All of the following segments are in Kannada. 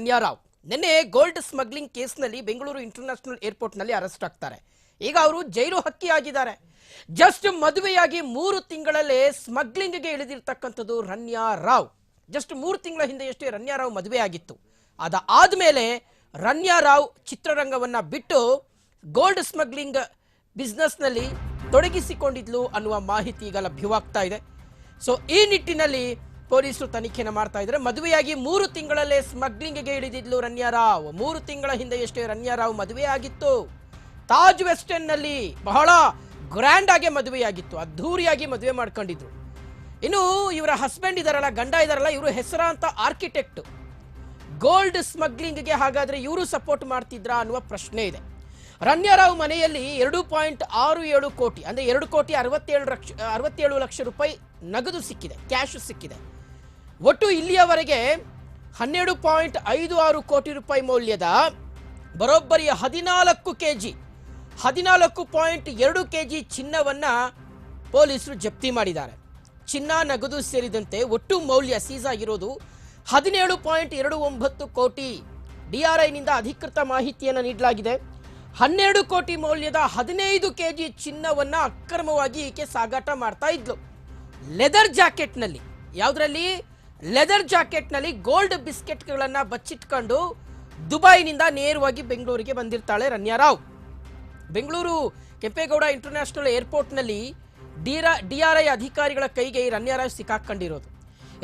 ರನ್ಯಾರಾವ್ ನಿನ್ನೆ ಗೋಲ್ಡ್ ಸ್ಮಗ್ಲಿಂಗ್ ಕೇಸ್ನಲ್ಲಿ ಬೆಂಗಳೂರು ಇಂಟರ್ನ್ಯಾಷನಲ್ ಏರ್ಪೋರ್ಟ್ನಲ್ಲಿ ಅರೆಸ್ಟ್ ಆಗ್ತಾರೆ. ಈಗ ಅವರು ಜೈಲು ಹಕ್ಕಿ ಆಗಿದ್ದಾರೆ. ಜಸ್ಟ್ ಮದುವೆಯಾಗಿ 3 ತಿಂಗಳಲ್ಲೇ ಸ್ಮಗ್ಲಿಂಗ್ಗೆ ಇಳಿದಿರ್ತಕ್ಕಂಥದ್ದು ರನ್ಯಾರಾವ್. ಜಸ್ಟ್ 3 ತಿಂಗಳ ಹಿಂದೆಯಷ್ಟೇ ರನ್ಯಾರಾವ್ ಮದುವೆ ಆಗಿತ್ತು. ಅದಾದ್ಮೇಲೆ ರನ್ಯಾರಾವ್ ಚಿತ್ರರಂಗವನ್ನ ಬಿಟ್ಟು ಗೋಲ್ಡ್ ಸ್ಮಗ್ಲಿಂಗ್ ಬಿಸ್ನೆಸ್ನಲ್ಲಿ ತೊಡಗಿಸಿಕೊಂಡಿದ್ಲು ಅನ್ನುವ ಮಾಹಿತಿ ಈಗ ಲಭ್ಯವಾಗ್ತಾ ಇದೆ. ಸೊ ಈ ನಿಟ್ಟಿನಲ್ಲಿ ಪೊಲೀಸರು ತನಿಖೆಯನ್ನು ಮಾಡ್ತಾ ಇದ್ದಾರೆ. ಮದುವೆಯಾಗಿ 3 ತಿಂಗಳಲ್ಲೇ ಸ್ಮಗ್ಲಿಂಗ್ಗೆ ಇಳಿದಿದ್ಲು ರನ್ಯಾರಾವ್. 3 ತಿಂಗಳ ಹಿಂದೆಯಷ್ಟೇ ರನ್ಯಾರಾವ್ ಮದುವೆ ಆಗಿತ್ತು. ತಾಜ್ ವೆಸ್ಟ್ ಎಂಡ್ ನಲ್ಲಿ ಬಹಳ ಗ್ರ್ಯಾಂಡ್ ಆಗಿ ಮದುವೆಯಾಗಿತ್ತು. ಅದ್ಧೂರಿಯಾಗಿ ಮದುವೆ ಮಾಡ್ಕೊಂಡಿದ್ರು. ಇನ್ನು ಇವರ ಹಸ್ಬೆಂಡ್ ಇದಾರಲ್ಲ, ಗಂಡ ಇದಾರಲ್ಲ, ಇವರು ಹೆಸರಾಂತ ಆರ್ಕಿಟೆಕ್ಟ್. ಗೋಲ್ಡ್ ಸ್ಮಗ್ಲಿಂಗ್ಗೆ ಹಾಗಾದ್ರೆ ಇವರು ಸಪೋರ್ಟ್ ಮಾಡ್ತಿದ್ರಾ ಅನ್ನುವ ಪ್ರಶ್ನೆ ಇದೆ. ರನ್ಯಾರಾವ್ ಮನೆಯಲ್ಲಿ 2.67 ಕೋಟಿ ಅಂದ್ರೆ 2,67 ಲಕ್ಷ ರೂಪಾಯಿ ನಗದು ಸಿಕ್ಕಿದೆ, ಕ್ಯಾಶ್ ಸಿಕ್ಕಿದೆ. ಒಟ್ಟು ಇಲ್ಲಿಯವರೆಗೆ 12.56 ಕೋಟಿ ರೂಪಾಯಿ ಮೌಲ್ಯದ ಬರೋಬ್ಬರಿ 14 ಕೆಜಿ 14.2 ಕೆಜಿ ಚಿನ್ನವನ್ನ ಪೊಲೀಸರು ಜಪ್ತಿ ಮಾಡಿದ್ದಾರೆ. ಚಿನ್ನ, ನಗದು ಸೇರಿದಂತೆ ಒಟ್ಟು ಮೌಲ್ಯ ಸೀಸ್ ಆಗಿರೋದು 17.29 ಕೋಟಿ. ಡಿಆರ್ಐನಿಂದ ಅಧಿಕೃತ ಮಾಹಿತಿಯನ್ನು ನೀಡಲಾಗಿದೆ. 12 ಕೋಟಿ ಮೌಲ್ಯದ 15 ಕೆಜಿ ಚಿನ್ನವನ್ನ ಅಕ್ರಮವಾಗಿ ಈಕೆ ಸಾಗಾಟ ಮಾಡ್ತಾ ಇದ್ಲು. ಲೆದರ್ ಜಾಕೆಟ್ನಲ್ಲಿ, ಯಾವುದರಲ್ಲಿ ಲೆದರ್ ಜಾಕೆಟ್ನಲ್ಲಿ ಗೋಲ್ಡ್ ಬಿಸ್ಕೆಟ್ಗಳನ್ನ ಬಚ್ಚಿಟ್ಕೊಂಡು ದುಬೈನಿಂದ ನೇರವಾಗಿ ಬೆಂಗಳೂರಿಗೆ ಬಂದಿರ್ತಾಳೆ ರನ್ಯಾರಾವ್. ಬೆಂಗಳೂರು ಕೆಂಪೇಗೌಡ ಇಂಟರ್ನ್ಯಾಷನಲ್ ಏರ್ಪೋರ್ಟ್ನಲ್ಲಿ ಡಿಆರ್ಐ ಅಧಿಕಾರಿಗಳ ಕೈಗೆ ರನ್ಯಾರಾವ್ ಸಿಕ್ಕಾಕೊಂಡಿರೋದು.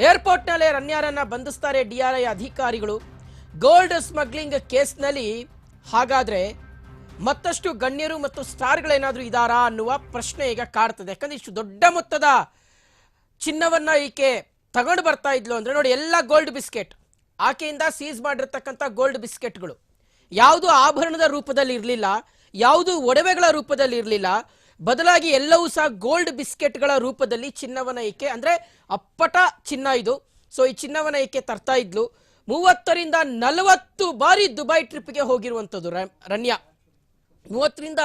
ಏರ್ಪೋರ್ಟ್ನಲ್ಲೇ ರನ್ಯಾರನ್ನ ಬಂಧಿಸ್ತಾರೆ ಡಿಆರ್ಐ ಅಧಿಕಾರಿಗಳು. ಗೋಲ್ಡ್ ಸ್ಮಗ್ಲಿಂಗ್ ಕೇಸ್ನಲ್ಲಿ ಹಾಗಾದ್ರೆ ಮತ್ತಷ್ಟು ಗಣ್ಯರು ಮತ್ತು ಸ್ಟಾರ್ಗಳೇನಾದ್ರೂ ಇದ್ದಾರಾ ಅನ್ನುವ ಪ್ರಶ್ನೆ ಈಗ ಕಾಡ್ತದೆ. ಯಾಕಂದ್ರೆ ಇಷ್ಟು ದೊಡ್ಡ ಮೊತ್ತದ ಚಿನ್ನವನ್ನ ಈಕೆ ತಗೊಂಡು ಬರ್ತಾ ಇದ್ಲು ಅಂದ್ರೆ ನೋಡಿ, ಎಲ್ಲ ಗೋಲ್ಡ್ ಬಿಸ್ಕೆಟ್, ಆಕೆಯಿಂದ ಸೀಸ್ ಮಾಡಿರ್ತಕ್ಕಂಥ ಗೋಲ್ಡ್ ಬಿಸ್ಕೆಟ್ಗಳು ಯಾವುದು ಆಭರಣದ ರೂಪದಲ್ಲಿ ಇರಲಿಲ್ಲ, ಯಾವುದು ಒಡವೆಗಳ ರೂಪದಲ್ಲಿ ಇರಲಿಲ್ಲ, ಬದಲಾಗಿ ಎಲ್ಲವೂ ಸಹ ಗೋಲ್ಡ್ ಬಿಸ್ಕೆಟ್ಗಳ ರೂಪದಲ್ಲಿ ಚಿನ್ನವನ್ನ ಈಕೆ, ಅಂದ್ರೆ ಅಪ್ಪಟ ಚಿನ್ನ ಇದು. ಸೊ ಈ ಚಿನ್ನವನ್ನ ಈಕೆ ತರ್ತಾ ಇದ್ಲು. 30ರಿಂದ 40 ಬಾರಿ ದುಬೈ ಟ್ರಿಪ್ಗೆ ಹೋಗಿರುವಂಥದ್ದು ರನ್ಯಾ. 30ರಿಂದ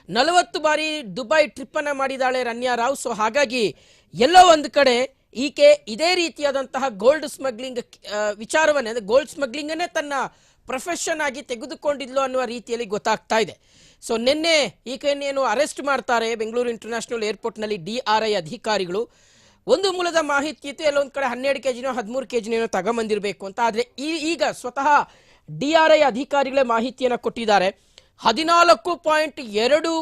40 ಬಾರಿ ದುಬೈ ಟ್ರಿಪ್ ಅನ್ನ ಮಾಡಿದಾಳೆ ರನ್ಯಾರಾವ್. ಸೊ ಹಾಗಾಗಿ ಎಲ್ಲೋ ಒಂದು ಕಡೆ ಈಕೆ ಇದೇ ರೀತಿಯಾದಂತಹ ಗೋಲ್ಡ್ ಸ್ಮಗ್ಲಿಂಗ್ ವಿಚಾರವನ್ನೇ, ಅಂದ್ರೆ ಗೋಲ್ಡ್ ಸ್ಮಗ್ಲಿಂಗ್ ಅನ್ನೇ ತನ್ನ ಪ್ರೊಫೆಷನ್ ಆಗಿ ತೆಗೆದುಕೊಂಡಿದ್ಲು ಅನ್ನುವ ರೀತಿಯಲ್ಲಿ ಗೊತ್ತಾಗ್ತಾ ಇದೆ. ಸೊ ನಿನ್ನೆ ಈಕೆಯನ್ನೇನು ಅರೆಸ್ಟ್ ಮಾಡ್ತಾರೆ ಬೆಂಗಳೂರು ಇಂಟರ್ನ್ಯಾಷನಲ್ ಏರ್ಪೋರ್ಟ್ನಲ್ಲಿ ಡಿಆರ್ಐ ಅಧಿಕಾರಿಗಳು. ಒಂದು ಮೂಲದ ಮಾಹಿತಿ ಇತ್ತು, ಎಲ್ಲೊಂದು ಕಡೆ 12 ಕೆಜಿನೋ 13 ಕೆಜಿನೋ ತಗೊಂಬಂದಿರಬೇಕು ಅಂತ. ಆದರೆ ಈಗ ಸ್ವತಃ ಡಿಆರ್ಐ ಅಧಿಕಾರಿಗಳೇ ಮಾಹಿತಿಯನ್ನು ಕೊಟ್ಟಿದ್ದಾರೆ. 14.2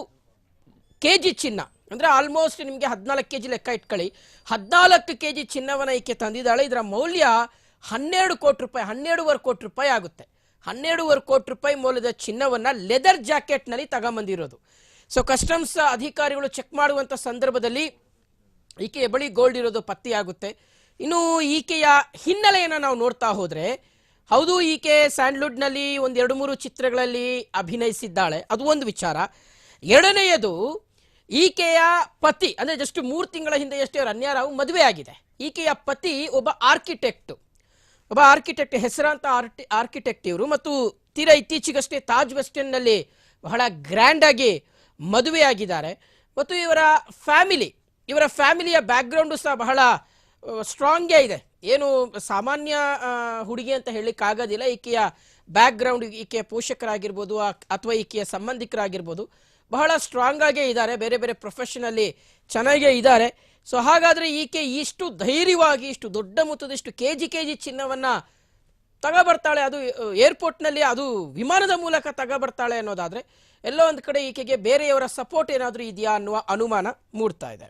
ಕೆಜಿ ಚಿನ್ನ ಅಂದ್ರೆ ಆಲ್ಮೋಸ್ಟ್ ನಿಮಗೆ 14 ಕೆಜಿ ಲೆಕ್ಕ ಇಟ್ಕೊಳ್ಳಿ. 14 ಕೆಜಿ ಚಿನ್ನವನ್ನ ಈಕೆ ತಂದಿದ್ದಾಳೆ. ಇದರ ಮೌಲ್ಯ 12 ಕೋಟಿ ರೂಪಾಯಿ, 12.5 ಕೋಟಿ ರೂಪಾಯಿ ಆಗುತ್ತೆ. 12.5 ಕೋಟಿ ರೂಪಾಯಿ ಮೌಲ್ಯದ ಚಿನ್ನವನ್ನ ಲೆದರ್ ಜಾಕೆಟ್ ನಲ್ಲಿ ತಗೊಂಬಂದಿರೋದು. ಸೊ ಕಸ್ಟಮ್ಸ್ ಅಧಿಕಾರಿಗಳು ಚೆಕ್ ಮಾಡುವಂತ ಸಂದರ್ಭದಲ್ಲಿ ಈಕೆಯ ಬಳಿ ಗೋಲ್ಡ್ ಇರೋದು ಪತ್ತೆಯಾಗುತ್ತೆ. ಇನ್ನು ಈಕೆಯ ಹಿನ್ನೆಲೆಯನ್ನು ನಾವು ನೋಡ್ತಾ ಹೋದ್ರೆ, ಹೌದು ಈಕೆ ಸ್ಯಾಂಡ್ಲ್ವುಡ್ ನಲ್ಲಿ 1-2-3 ಚಿತ್ರಗಳಲ್ಲಿ ಅಭಿನಯಿಸಿದ್ದಾಳೆ, ಅದು ಒಂದು ವಿಚಾರ. ಎರಡನೆಯದು, ಈಕೆಯ ಪತಿ ಅಂದ್ರೆ ಜಸ್ಟ್ 3 ತಿಂಗಳ ಹಿಂದೆಯಷ್ಟೇ ರನ್ಯಾರಾವ್ ಮದುವೆ ಆಗಿದೆ. ಈಕೆಯ ಪತಿ ಒಬ್ಬ ಆರ್ಕಿಟೆಕ್ಟ್, ಹೆಸರಾಂತ ಆರ್ಕಿಟೆಕ್ಟ್ ಇವರು. ಮತ್ತು ತೀರಾ ಇತ್ತೀಚೆಗಷ್ಟೇ ತಾಜ್ ವೆಸ್ಟ್ ಎಂಡ್ ನಲ್ಲಿ ಬಹಳ ಗ್ರ್ಯಾಂಡ್ ಆಗಿ ಮದುವೆ ಆಗಿದ್ದಾರೆ. ಮತ್ತು ಇವರ ಫ್ಯಾಮಿಲಿಯ ಬ್ಯಾಕ್ಗ್ರೌಂಡು ಸಹ ಬಹಳ ಸ್ಟ್ರಾಂಗೇ ಇದೆ. ಏನು ಸಾಮಾನ್ಯ ಹುಡುಗಿ ಅಂತ ಹೇಳಲಿಕ್ಕೆ ಆಗೋದಿಲ್ಲ. ಈಕೆಯ ಬ್ಯಾಕ್ಗ್ರೌಂಡ್, ಈಕೆಯ ಪೋಷಕರಾಗಿರ್ಬೋದು ಅಥವಾ ಈಕೆಯ ಸಂಬಂಧಿಕರಾಗಿರ್ಬೋದು ಬಹಳ ಸ್ಟ್ರಾಂಗ್ ಆಗೇ ಇದ್ದಾರೆ, ಬೇರೆ ಬೇರೆ ಪ್ರೊಫೆಷನಲ್ಲಿ ಚೆನ್ನಾಗೇ ಇದ್ದಾರೆ. ಸೊ ಹಾಗಾದ್ರೆ ಈಕೆ ಇಷ್ಟು ಧೈರ್ಯವಾಗಿ ಇಷ್ಟು ದೊಡ್ಡ ಮೊತ್ತದ ಇಷ್ಟು ಕೆಜಿ ಚಿನ್ನವನ್ನ ತಗೊಬರ್ತಾಳೆ, ಅದು ಏರ್ಪೋರ್ಟ್ನಲ್ಲಿ, ಅದು ವಿಮಾನದ ಮೂಲಕ ತಗೊಬರ್ತಾಳೆ ಅನ್ನೋದಾದ್ರೆ ಎಲ್ಲೋ ಒಂದು ಕಡೆ ಈಕೆಗೆ ಬೇರೆಯವರ ಸಪೋರ್ಟ್ ಏನಾದರೂ ಇದೆಯಾ ಅನ್ನುವ ಅನುಮಾನ ಮೂಡ್ತಾ ಇದೆ.